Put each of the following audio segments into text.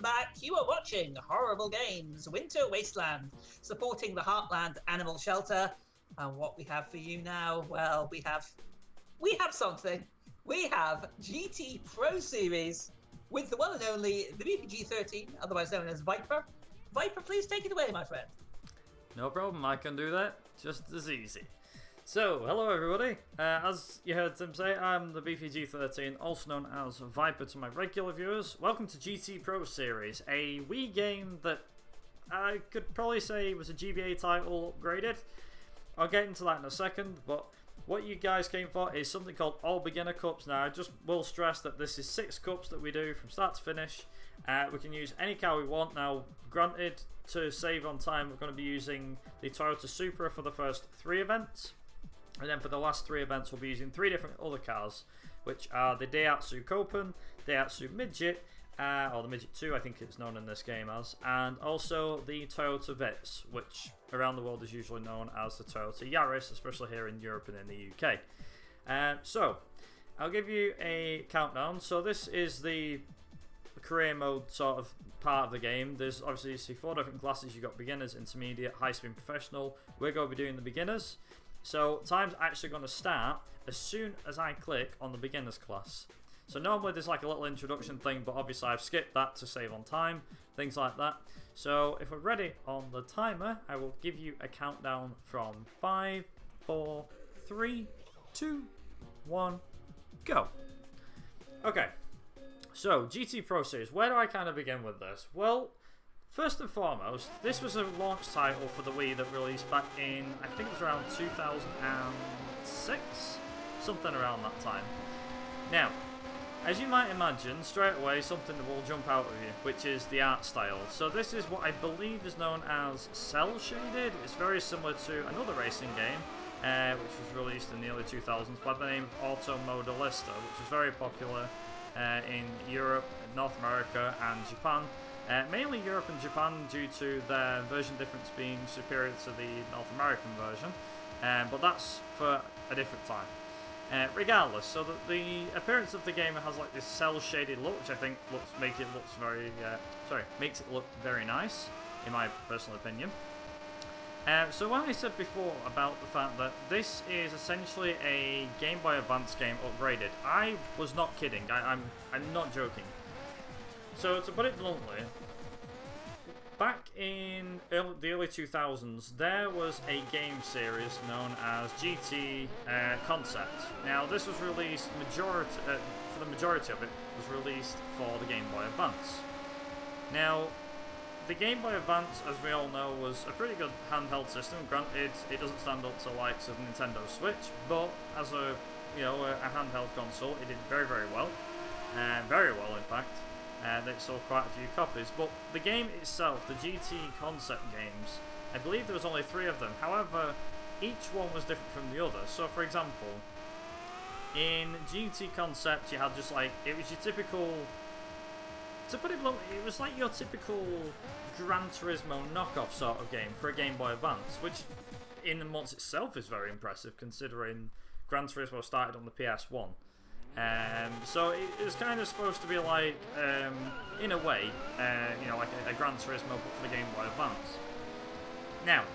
welcome back. You are watching Horrible Games Winter Wasteland, supporting the Heartland Animal Shelter. And what we have for you now, well, we have something. We have GT Pro Series with the one and only the thebpg13, otherwise known as Viper. Viper, please take it away, my friend. No problem, I can do that just as easy. So, hello everybody. As you heard Tim say, I'm the thebpg13, also known as Viper to my regular viewers. Welcome to GT Pro Series, a Wii game that I could probably say was a GBA title upgraded. I'll get into that in a second, but what you guys came for is something called All Beginner Cups. Now, I just will stress that this is 6 cups that we do from start to finish. We can use any car we want. Now, granted, to save on time, we're going to be using the Toyota Supra for the first 3 events. And then for the last 3 events, we'll be using 3 different other cars, which are the Daihatsu Copen, Daihatsu Midget, or the Midget 2, I think it's known in this game as, and also the Toyota Vitz, which around the world is usually known as the Toyota Yaris, especially here in Europe and in the UK. So, I'll give you a countdown. So this is the career mode sort of part of the game. There's obviously you see 4 different classes. You've got beginners, intermediate, high speed, professional. We're going to be doing the beginners. So time's actually going to start as soon as I click on the beginners class. So normally there's like a little introduction thing, but obviously I've skipped that to save on time, things like that. So if we're ready on the timer, I will give you a countdown from 5, 4, 3, 2, 1, go. Okay, so GT Pro Series, where do I kind of begin with this? Well, first and foremost, this was a launch title for the Wii that released back in, I think it was around 2006? Something around that time. Now, as you might imagine, straight away something will jump out of you, which is the art style. So this is what I believe is known as cel shaded. It's very similar to another racing game, which was released in the early 2000s by the name of Automodelista, which was very popular in Europe, North America and Japan. Mainly Europe and Japan due to their version difference being superior to the North American version, but that's for a different time. Regardless, so that the appearance of the game has like this cel shaded look, which I think makes it look very nice, in my personal opinion. So when I said before about the fact that this is essentially a Game Boy Advance game upgraded, I was not kidding. I'm not joking. So to put it bluntly, back in the early 2000s, there was a game series known as GT Concept. Now, this was released for the majority of it was released for the Game Boy Advance. Now, the Game Boy Advance, as we all know, was a pretty good handheld system. Granted, it doesn't stand up to the likes of Nintendo Switch, but as a handheld console, it did very, very well. Very well, in fact. They sold quite a few copies, but the game itself, the GT Concept games, I believe there was only 3 of them. However, each one was different from the other. So, for example, in GT Concept, you had just like, it was your typical, to put it bluntly, it was like your typical Gran Turismo knockoff sort of game for a Game Boy Advance, which in and amongst itself is very impressive considering Gran Turismo started on the PS1. So it was kind of supposed to be like, in a way, like a Gran Turismo but for the Game Boy Advance. Now,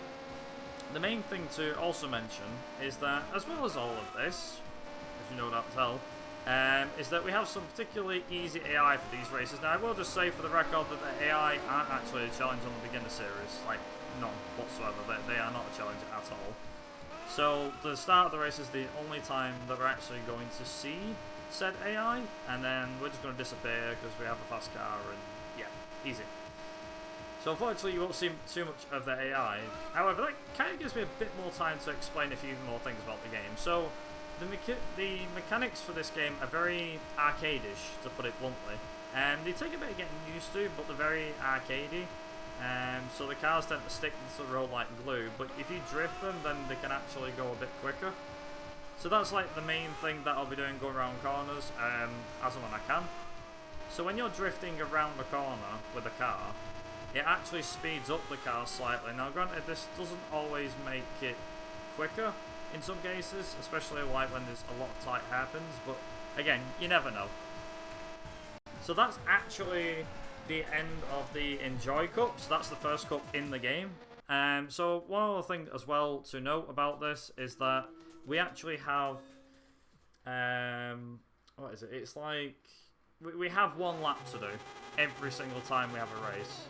the main thing to also mention is that, as well as all of this, as you no doubt tell, is that we have some particularly easy AI for these races. Now, I will just say for the record that the AI aren't actually a challenge on the beginner series, like, none whatsoever. They are not a challenge at all. So, the start of the race is the only time that we're actually going to see said AI, and then we're just going to disappear because we have a fast car, and yeah, easy. So unfortunately you won't see too much of the AI. However, that kind of gives me a bit more time to explain a few more things about the game. So, the mechanics for this game are very arcade-ish, to put it bluntly. They take a bit of getting used to, but they're very arcadey. So the cars tend to stick to the road like glue, but if you drift them, then they can actually go a bit quicker. So that's like the main thing that I'll be doing, going around corners, as and when I can. So when you're drifting around the corner with a car, it actually speeds up the car slightly. Now granted, this doesn't always make it quicker in some cases, especially like when there's a lot of tight hairpins, but again, you never know. So that's actually the end of the Enjoy Cup. So that's the first cup in the game. So one other thing as well to note about this is that we actually have, what is it? It's like we have one lap to do every single time we have a race.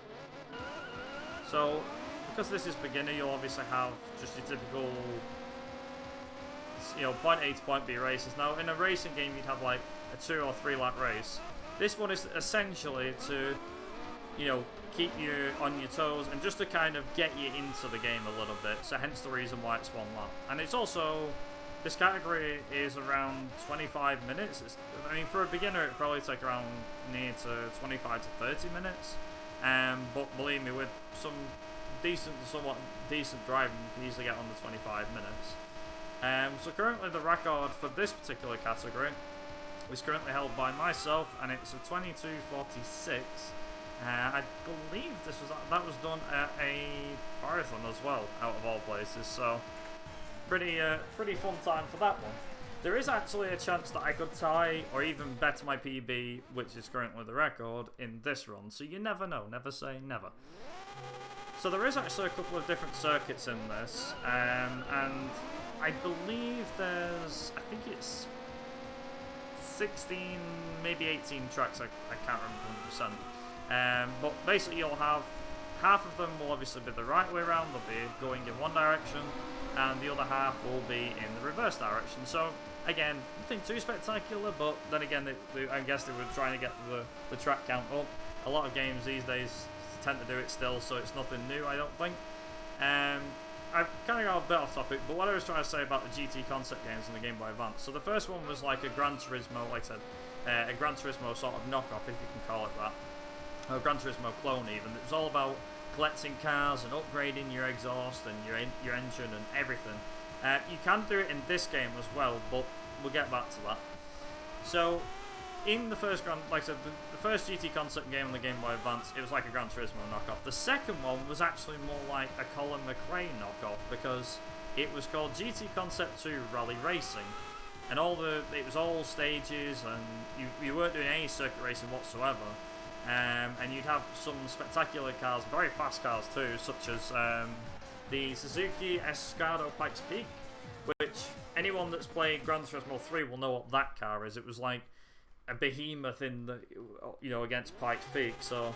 So because this is beginner, you'll obviously have just your typical, point A to point B races. Now in a racing game, you'd have like a 2 or 3 lap race. This one is essentially to, keep you on your toes and just to kind of get you into the game a little bit. So hence the reason why it's one lap. And it's also, this category is around 25 minutes. For a beginner, it probably take around near to 25 to 30 minutes. But believe me, with some somewhat decent driving, you can easily get under 25 minutes. So currently the record for this particular category is currently held by myself, and it's a 22:46. I believe that was done at a marathon as well, out of all places. So pretty fun time for that one. There is actually a chance that I could tie or even better my PB, which is currently the record, in this run. So you never know. Never say never. So there is actually a couple of different circuits in this, and I believe I think it's 16, maybe 18 tracks, I can't remember 100%. But basically you'll have, half of them will obviously be the right way around, they'll be going in one direction, and the other half will be in the reverse direction. So again, nothing too spectacular, but then again, I guess they were trying to get the track count up. A lot of games these days tend to do it still, so it's nothing new, I don't think. I've kind of got a bit off topic, but what I was trying to say about the GT concept games in the Game Boy Advance. So the first one was like a Gran Turismo, like I said, a Gran Turismo sort of knockoff, if you can call it that. Or Gran Turismo clone even. It was all about collecting cars and upgrading your exhaust and your engine and everything. You can do it in this game as well, but we'll get back to that. So in the first like I said, the first GT concept game on the Game Boy Advance, it was like a Gran Turismo knockoff. The second one was actually more like a Colin McRae knockoff, because it was called GT Concept 2 Rally Racing, and it was all stages, and you weren't doing any circuit racing whatsoever. And you'd have some spectacular cars, very fast cars too, such as the Suzuki Escado Pikes Peak, which anyone that's played Gran Turismo 3 will know what that car is. It was like a behemoth in the, against Pikes Peak, so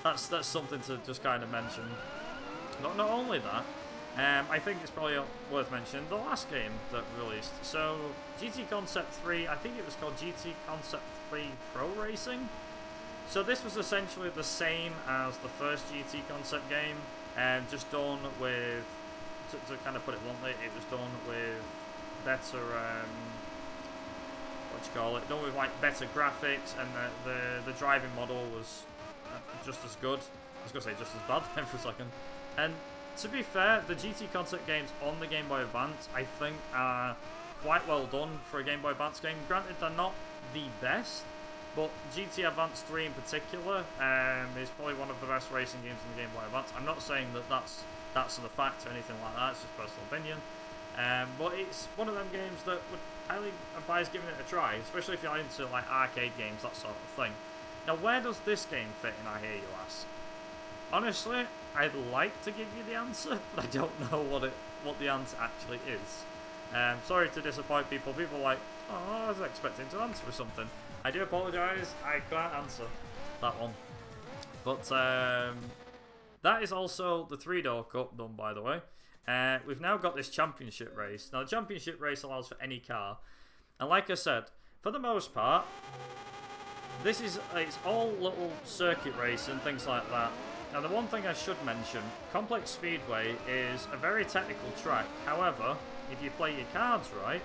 that's something to just kind of mention. Not only that, I think it's probably worth mentioning the last game that released. So GT Concept 3, I think it was called GT Concept 3 Pro Racing. So this was essentially the same as the first GT concept game, just done with, to kind of put it bluntly, it was done with better, done with like better graphics, and the driving model was just as good. I was going to say just as bad then for a second. And to be fair, the GT concept games on the Game Boy Advance, I think, are quite well done for a Game Boy Advance game. Granted, they're not the best, but GT Advance 3 in particular is probably one of the best racing games in the Game Boy Advance. I'm not saying that that's the fact or anything like that, it's just personal opinion. But it's one of them games that would highly advise giving it a try, especially if you're into like arcade games, that sort of thing. Now, where does this game fit in, I hear you ask? Honestly, I'd like to give you the answer, but I don't know what the answer actually is. Sorry to disappoint people. People are like, oh, I was expecting to answer for something. I do apologise, I can't answer that one. But that is also the 3-door cup done, by the way. We've now got this championship race. Now, the championship race allows for any car. And like I said, for the most part, it's all little circuit race and things like that. Now, the one thing I should mention, Complex Speedway is a very technical track. However, if you play your cards right,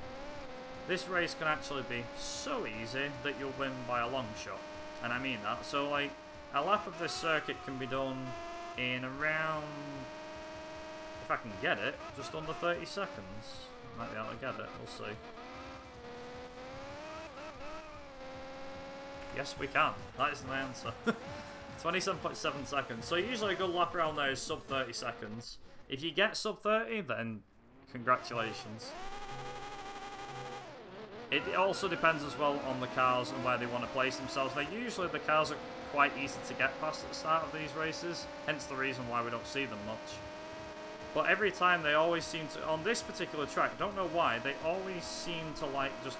this race can actually be so easy that you'll win by a long shot. And I mean that. So, like, a lap of this circuit can be done in around, if I can get it, just under 30 seconds. Might be able to get it, we'll see. Yes, we can. That is my answer. 27.7 seconds. So usually a good lap around there is sub 30 seconds. If you get sub 30, then congratulations. It also depends as well on the cars and where they want to place themselves. Now, usually the cars are quite easy to get past at the start of these races, hence the reason why we don't see them much. But every time they always seem to, on this particular track, don't know why, they always seem to like just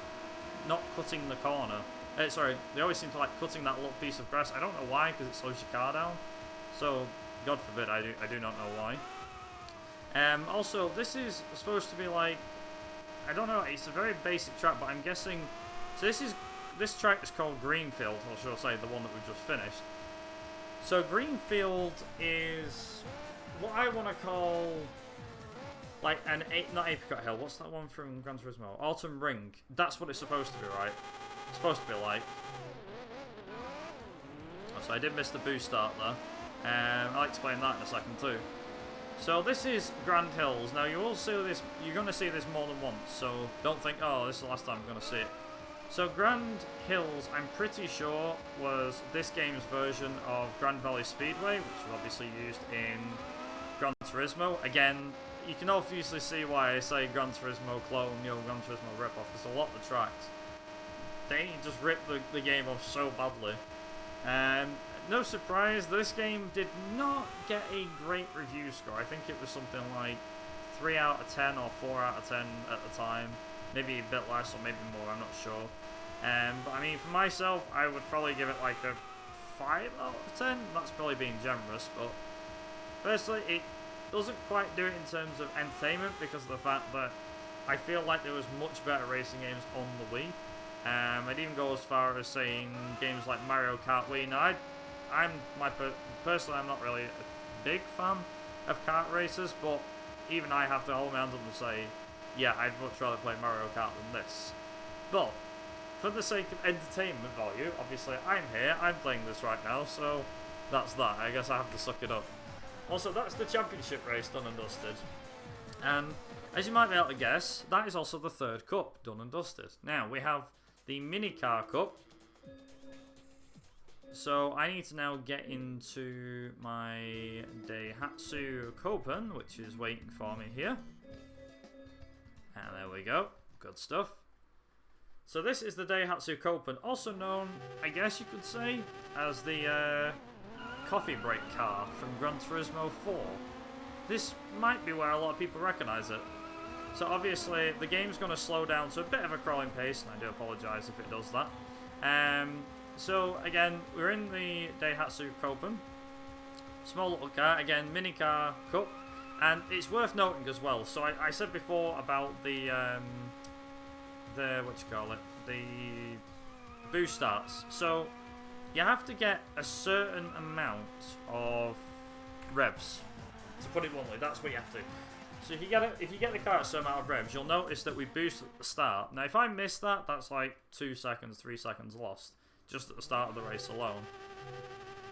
not cutting the corner. Sorry, they always seem to like cutting that little piece of grass. I don't know why, because it slows your car down. So, God forbid, I do not know why. Also, this is supposed to be like, I don't know, it's a very basic track, but I'm guessing, so this track is called Greenfield, or should I say the one that we've just finished. So Greenfield is what I want to call like not Apricot Hill, what's that one from Gran Turismo? Autumn Ring. That's what it's supposed to be, right? It's supposed to be like. Oh, so I did miss the boost start there. I'll explain that in a second too. So this is Grand Hills. Now you will see this. You're going to see this more than once. So don't think, oh, this is the last time I'm going to see it. So Grand Hills, I'm pretty sure, was this game's version of Grand Valley Speedway, which was obviously used in Gran Turismo. Again, you can obviously see why I say Gran Turismo clone, Gran Turismo rip-off, because a lot of the tracks, they just ripped the game off so badly. No surprise, this game did not get a great review score. I think it was something like 3 out of 10 or 4 out of 10 at the time. Maybe a bit less or maybe more, I'm not sure. But I mean, for myself, I would probably give it like a 5 out of 10. That's probably being generous, but personally, it doesn't quite do it in terms of entertainment because of the fact that I feel like there was much better racing games on the Wii. I'd even go as far as saying games like Mario Kart Wii. Now, personally, I'm not really a big fan of kart races, but even I have to hold my hands up and say, yeah, I'd much rather play Mario Kart than this. But for the sake of entertainment value, obviously I'm here, I'm playing this right now, so that's that. I guess I have to suck it up. Also, that's the championship race done and dusted. And as you might be able to guess, that is also the third cup done and dusted. Now, we have the mini car cup. So I need to now get into my Daihatsu Copen, which is waiting for me here. And there we go. Good stuff. So this is the Daihatsu Copen, also known, I guess you could say, as the coffee break car from Gran Turismo 4. This might be where a lot of people recognise it. So obviously the game's going to slow down to a bit of a crawling pace, and I do apologise if it does that. So again, we're in the Daihatsu Copen. Small little car, again, mini car cup. And it's worth noting as well, so I said before about the boost starts. So you have to get a certain amount of revs. To put it bluntly, that's what you have to. So if you get the car at a certain amount of revs, you'll notice that we boost at the start. Now if I miss that, that's like 2 seconds, 3 seconds lost, just at the start of the race alone.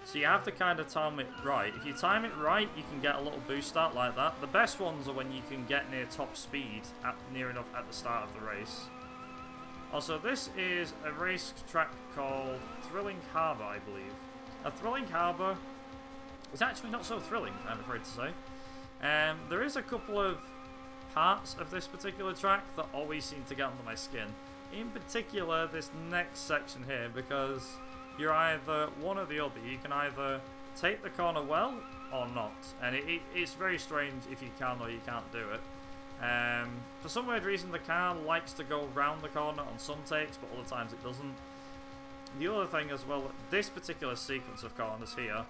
So you have to kind of time it right. If you time it right, you can get a little boost start like that. The best ones are when you can get near top speed near enough at the start of the race. Also, this is a race track called Thrilling Harbour, I believe. A Thrilling Harbour is actually not so thrilling, I'm afraid to say. There is a couple of parts of this particular track that always seem to get under my skin. In particular, this next section here, because you're either one or the other. You can either take the corner well or not, and it's very strange if you can or you can't do it. For some weird reason, the car likes to go round the corner on some takes, but other times it doesn't. The other thing as well, this particular sequence of corners here,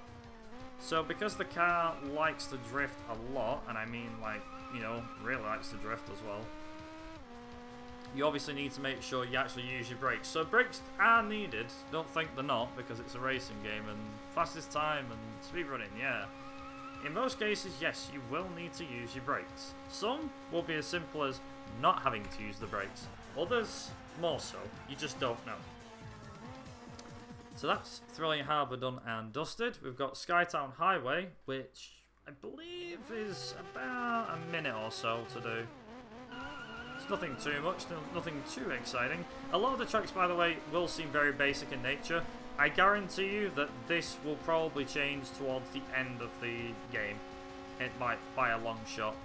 so because the car likes to drift a lot, and I mean like, really likes to drift as well, you obviously need to make sure you actually use your brakes. So brakes are needed, don't think they're not, because it's a racing game and fastest time and speedrunning, yeah. In most cases, yes, you will need to use your brakes. Some will be as simple as not having to use the brakes. Others, more so. You just don't know. So that's Thrilling Harbour done and dusted. We've got Skytown Highway, which I believe is about a minute or so to do. It's nothing too much, nothing too exciting. A lot of the tracks, by the way, will seem very basic in nature. I guarantee you that this will probably change towards the end of the game. It might, by a long shot.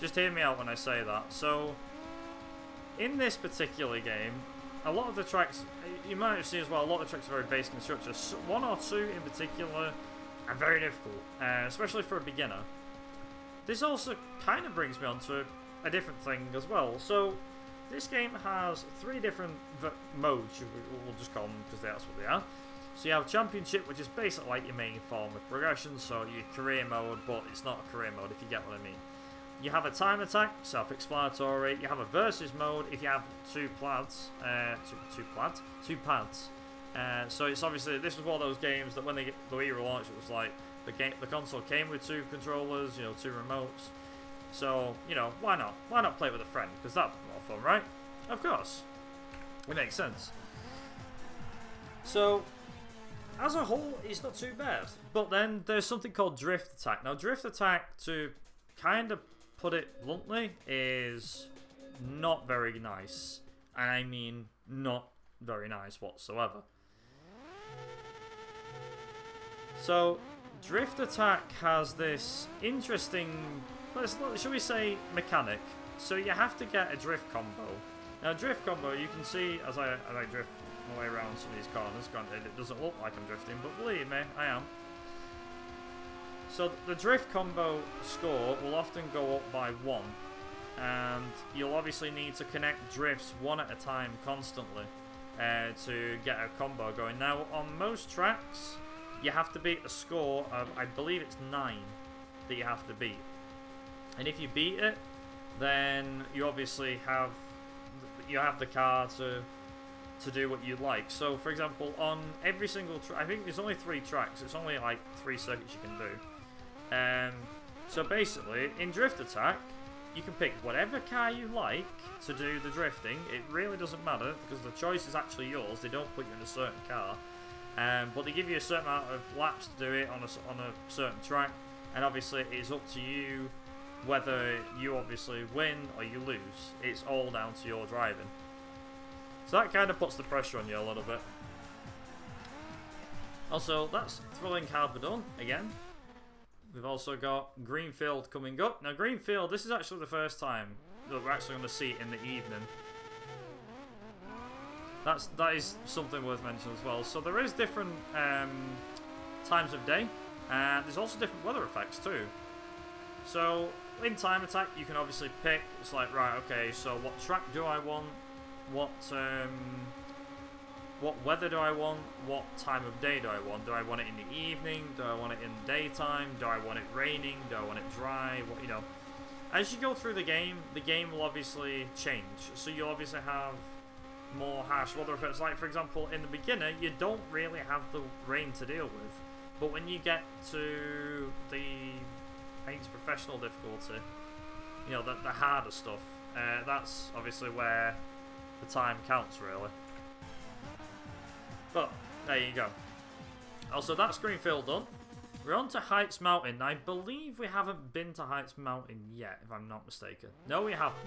Just hear me out when I say that. So, in this particular game, a lot of the tracks, you might have seen as well, a lot of the tracks are very basic in structure. One or two in particular are very difficult, especially for a beginner. This also kind of brings me on to a different thing as well. So, this game has 3 different modes, we'll just call them because that's what they are. So you have Championship, which is basically like your main form of progression, so your career mode, but it's not a career mode if you get what I mean. You have a time attack, self-explanatory. You have a versus mode if you have 2 pads. So it's obviously, this was one of those games that when the Wii relaunched, it was like the console came with 2 controllers, 2 remotes. So, why not? Why not play it with a friend? Because that's more fun, right? Of course. It makes sense. So, as a whole, it's not too bad. But then there's something called Drift Attack. Now, Drift Attack, to kind of put it bluntly, is not very nice. And I mean not very nice whatsoever. So, Drift Attack has this interesting, shall we say, mechanic. So you have to get a drift combo. Now, drift combo, you can see as I drift my way around some of these corners. Granted, it doesn't look like I'm drifting, but believe me, I am. So the drift combo score will often go up by 1, and you'll obviously need to connect drifts 1 at a time constantly to get a combo going. Now, on most tracks, you have to beat a score of, I believe it's 9 that you have to beat. And if you beat it, then you obviously have the car to do what you like. So, for example, on every single track, I think there's only 3 tracks. It's only like 3 circuits you can do. So basically, in Drift Attack, you can pick whatever car you like to do the drifting. It really doesn't matter because the choice is actually yours. They don't put you in a certain car, but they give you a certain amount of laps to do it on a certain track. And obviously, it's up to you whether you obviously win or you lose. It's all down to your driving. So that kind of puts the pressure on you a little bit. Also, that's Thrilling Harbor again. We've also got Greenfield coming up. Now, Greenfield, this is actually the first time that we're actually going to see it in the evening. That is something worth mentioning as well. So there is different times of day, and there's also different weather effects too. So in Time Attack, you can obviously pick. It's like, right, okay, so what track do I want? What weather do I want? What time of day do I want? Do I want it in the evening? Do I want it in the daytime? Do I want it raining? Do I want it dry? As you go through the game will obviously change. So you'll obviously have more harsh weather effects. Like, for example, in the beginner, you don't really have the rain to deal with. But when you get to the, I think it's professional difficulty, the harder stuff, that's obviously where the time counts, really. But, there you go. Also, that's Greenfield done. We're on to Heights Mountain. I believe we haven't been to Heights Mountain yet, if I'm not mistaken. No, we haven't.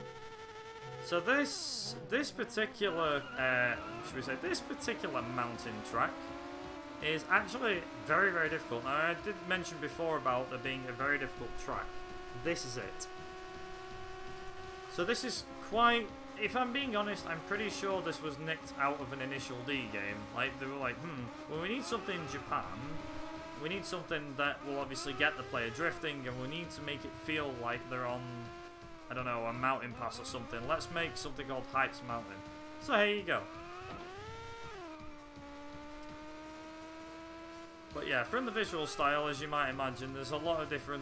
So this particular, this particular mountain track is actually very, very difficult. Now, I did mention before about there being a very difficult track. This is it. So this is quite... If I'm being honest, I'm pretty sure this was nicked out of an Initial D game. Like, they were like, well, we need something in Japan. We need something that will obviously get the player drifting, and we need to make it feel like they're on, I don't know, a mountain pass or something. Let's make something called Heights Mountain. So here you go. But yeah, from the visual style, as you might imagine, there's a lot of different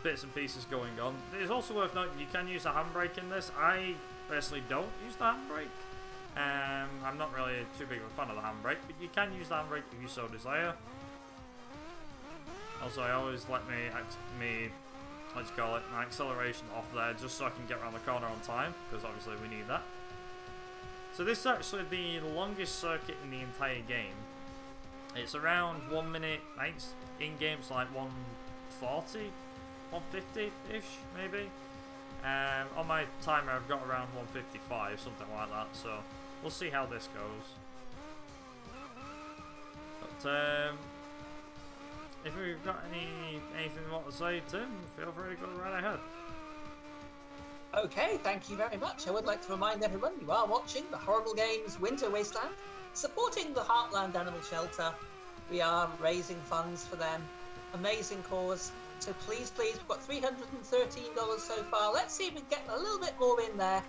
bits and pieces going on. It's also worth noting you can use a handbrake in this. I personally don't use the handbrake. I'm not really too big of a fan of the handbrake, but you can use the handbrake if you so desire. Also, I always let my acceleration off there just so I can get around the corner on time, because obviously we need that. So this is actually the longest circuit in the entire game. It's around 1 minute, I think in-game it's like 140, 150-ish maybe. On my timer I've got around 155, something like that, so we'll see how this goes. But if we've got anything you want to say, Tim, feel free to go right ahead. Okay, thank you very much. I would like to remind everyone you are watching the Horrible Games Winter Wasteland, supporting the Heartland Animal Shelter. We are raising funds for them. Amazing cause. So please, we've got $313 so far. Let's see if we can get a little bit more in there.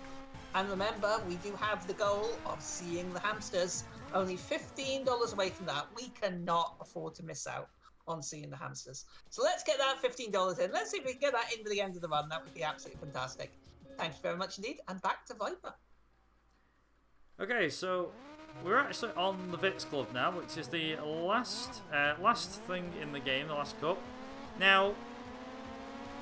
And remember, we do have the goal of seeing the hamsters. Only $15 away from that. We cannot afford to miss out on seeing the hamsters. So let's get that $15 in. Let's see if we can get that into the end of the run. That would be absolutely fantastic. Thank you very much indeed. And back to Viper. Okay, so we're actually on the Vits Club now, which is the last thing in the game, the last cup. Now,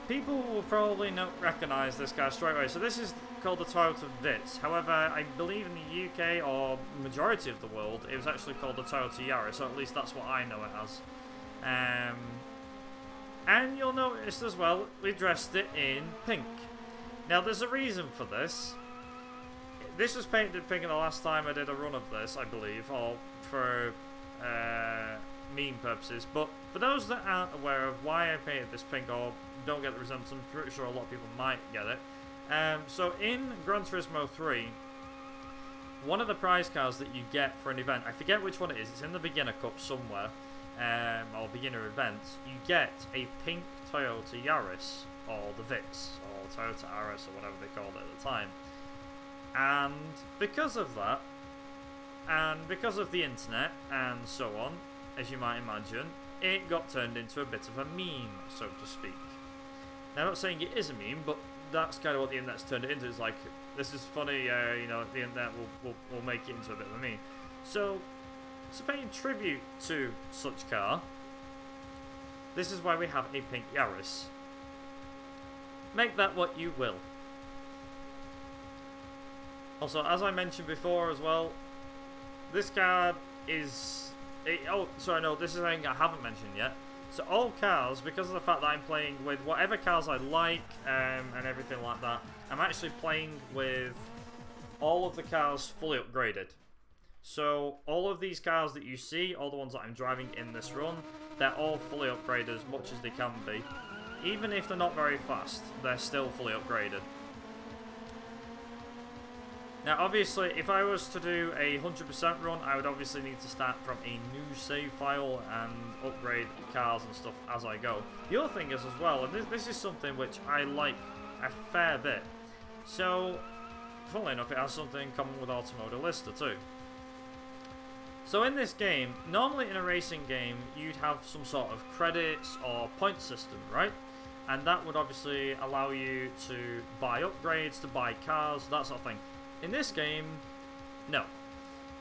people will probably not recognise this guy straight away. So this is called the Toyota Vits. However, I believe in the UK or majority of the world, it was actually called the Toyota Yaris, or at least that's what I know it as. And you'll notice as well, we dressed it in pink. Now, there's a reason for this. This was painted pink the last time I did a run of this, I believe, or for meme purposes. But for those that aren't aware of why I painted this pink or don't get the resemblance, I'm pretty sure a lot of people might get it. So in Gran Turismo 3, one of the prize cars that you get for an event, I forget which one it is, it's in the beginner cup somewhere, or beginner events, you get a pink Toyota Yaris, or the Vits, or Toyota RS, or whatever they called it at the time. And because of that, and because of the internet, and so on, as you might imagine, it got turned into a bit of a meme, so to speak. Now, I'm not saying it is a meme, but that's kind of what the internet's turned it into. It's like, this is funny, you know, the internet will make it into a bit of a meme. So, to pay tribute to such car, this is why we have a pink Yaris. Make that what you will. Also, as I mentioned before as well, this card is... oh, sorry, no, this is something I haven't mentioned yet. So all cars, because of the fact that I'm playing with whatever cars I like and everything like that, I'm actually playing with all of the cars fully upgraded. So all of these cars that you see, all the ones that I'm driving in this run, they're all fully upgraded as much as they can be. Even if they're not very fast, they're still fully upgraded. Now, obviously, if I was to do a 100% run, I would obviously need to start from a new save file and upgrade cars and stuff as I go. The other thing is as well, and this is something which I like a fair bit. So, funnily enough, it has something in common with Automodelista too. So in this game, normally in a racing game, you'd have some sort of credits or point system, right? And that would obviously allow you to buy upgrades, to buy cars, that sort of thing. In this game, no.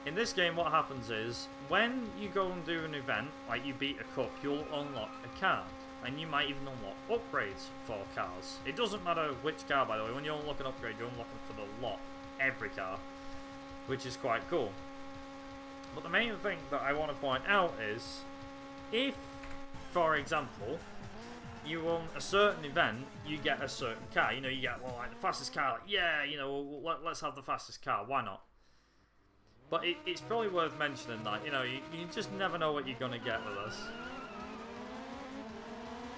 In this game, what happens is, when you go and do an event, like you beat a cup, you'll unlock a car. And you might even unlock upgrades for cars. It doesn't matter which car, by the way. When you unlock an upgrade, you're unlocking for the lot. Every car. Which is quite cool. But the main thing that I want to point out is, if, for example, you won a certain event, you get a certain car. You know, you get, well, like the fastest car. Like, yeah, you know, let's have the fastest car. Why not? But it's probably worth mentioning that, you know, you just never know what you're going to get with us.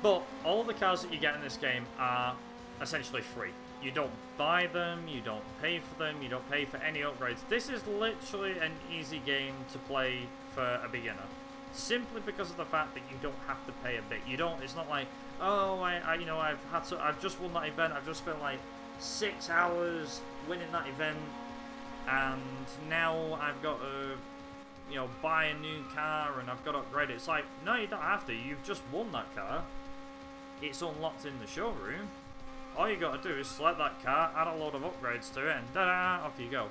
But all the cars that you get in this game are essentially free. You don't buy them, you don't pay for them, you don't pay for any upgrades. This is literally an easy game to play for a beginner. Simply because of the fact that you don't have to pay a bit. You don't, it's not like, oh, you know, I've just won that event, I've just spent like 6 hours winning that event, and now I've got to, you know, buy a new car and I've got to upgrade it. It's like, no, you don't have to. You've just won that car. It's unlocked in the showroom. All you got to do is select that car, add a load of upgrades to it, and da-da, off you go.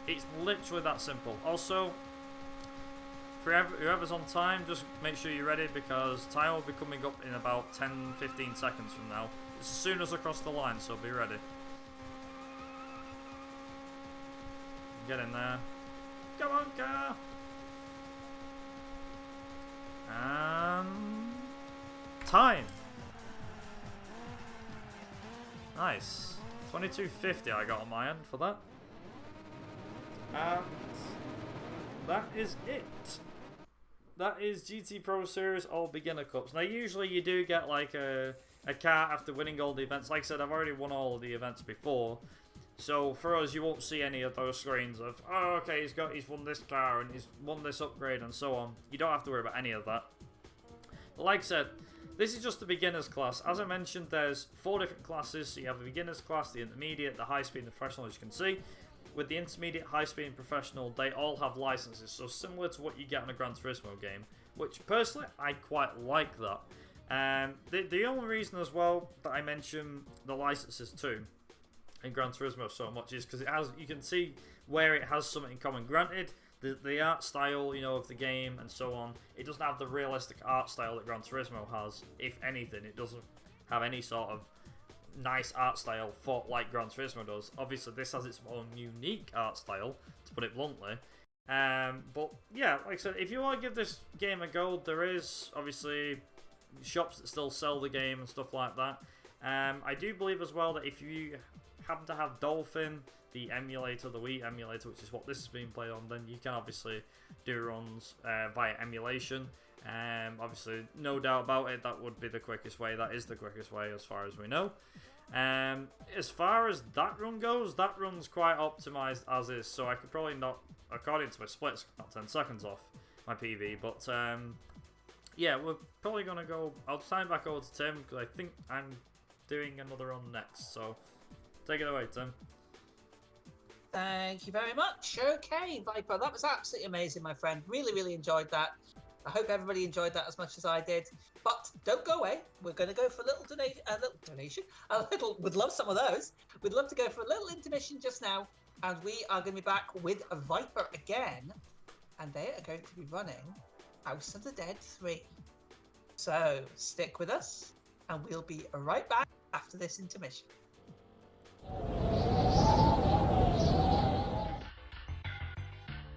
It's literally that simple. Also, for whoever's on time, just make sure you're ready, because time will be coming up in about 10-15 seconds from now. As soon as I cross the line, so be ready. Get in there. Come on, car! And... time! Nice. 22.50 I got on my end for that. And that is it. that is GT Pro Series or Beginner Cups. Now, usually you do get like a car after winning all the events. Like I said, I've already won all of the events before. So for us, you won't see any of those screens of, oh, okay, he's won this car and he's won this upgrade and so on. You don't have to worry about any of that. But like I said, this is just the beginner's class. As I mentioned, there's 4 different classes. So you have the beginner's class, the intermediate, the high speed, and the professional, as you can see. With the intermediate, high speed, and professional, they all have licenses. So similar to what you get in a Gran Turismo game, which personally, I quite like that. The only reason as well that I mention the licenses too in Gran Turismo so much is because it has, you can see where it has something in common. Granted, the art style, you know, of the game and so on, it doesn't have the realistic art style that Gran Turismo has. If anything, it doesn't have any sort of nice art style for like Gran Turismo does. Obviously, this has its own unique art style, to put it bluntly. But yeah, like I said, if you want to give this game a go, there is obviously shops that still sell the game and stuff like that. I do believe as well that if you happen to have Dolphin, the emulator, the Wii emulator, which is what this is being played on, then you can obviously do runs via emulation. Obviously, no doubt about it, that would be the quickest way. That is the quickest way as far as we know. As far as that run goes, that run's quite optimized as is, so I could probably not, according to my splits, not 10 seconds off my PB, but yeah, we're probably going to go, I'll sign back over to Tim, because I think I'm doing another run next, so take it away, Tim. Thank you very much. Okay, Viper, that was absolutely amazing, my friend. Really, really enjoyed that. I hope everybody enjoyed that as much as I did. But don't go away. We're going to go for a little donation. Would love some of those. We'd love to go for a little intermission just now. And we are going to be back with a Viper again. And they are going to be running House of the Dead 3. So stick with us. And we'll be right back after this intermission.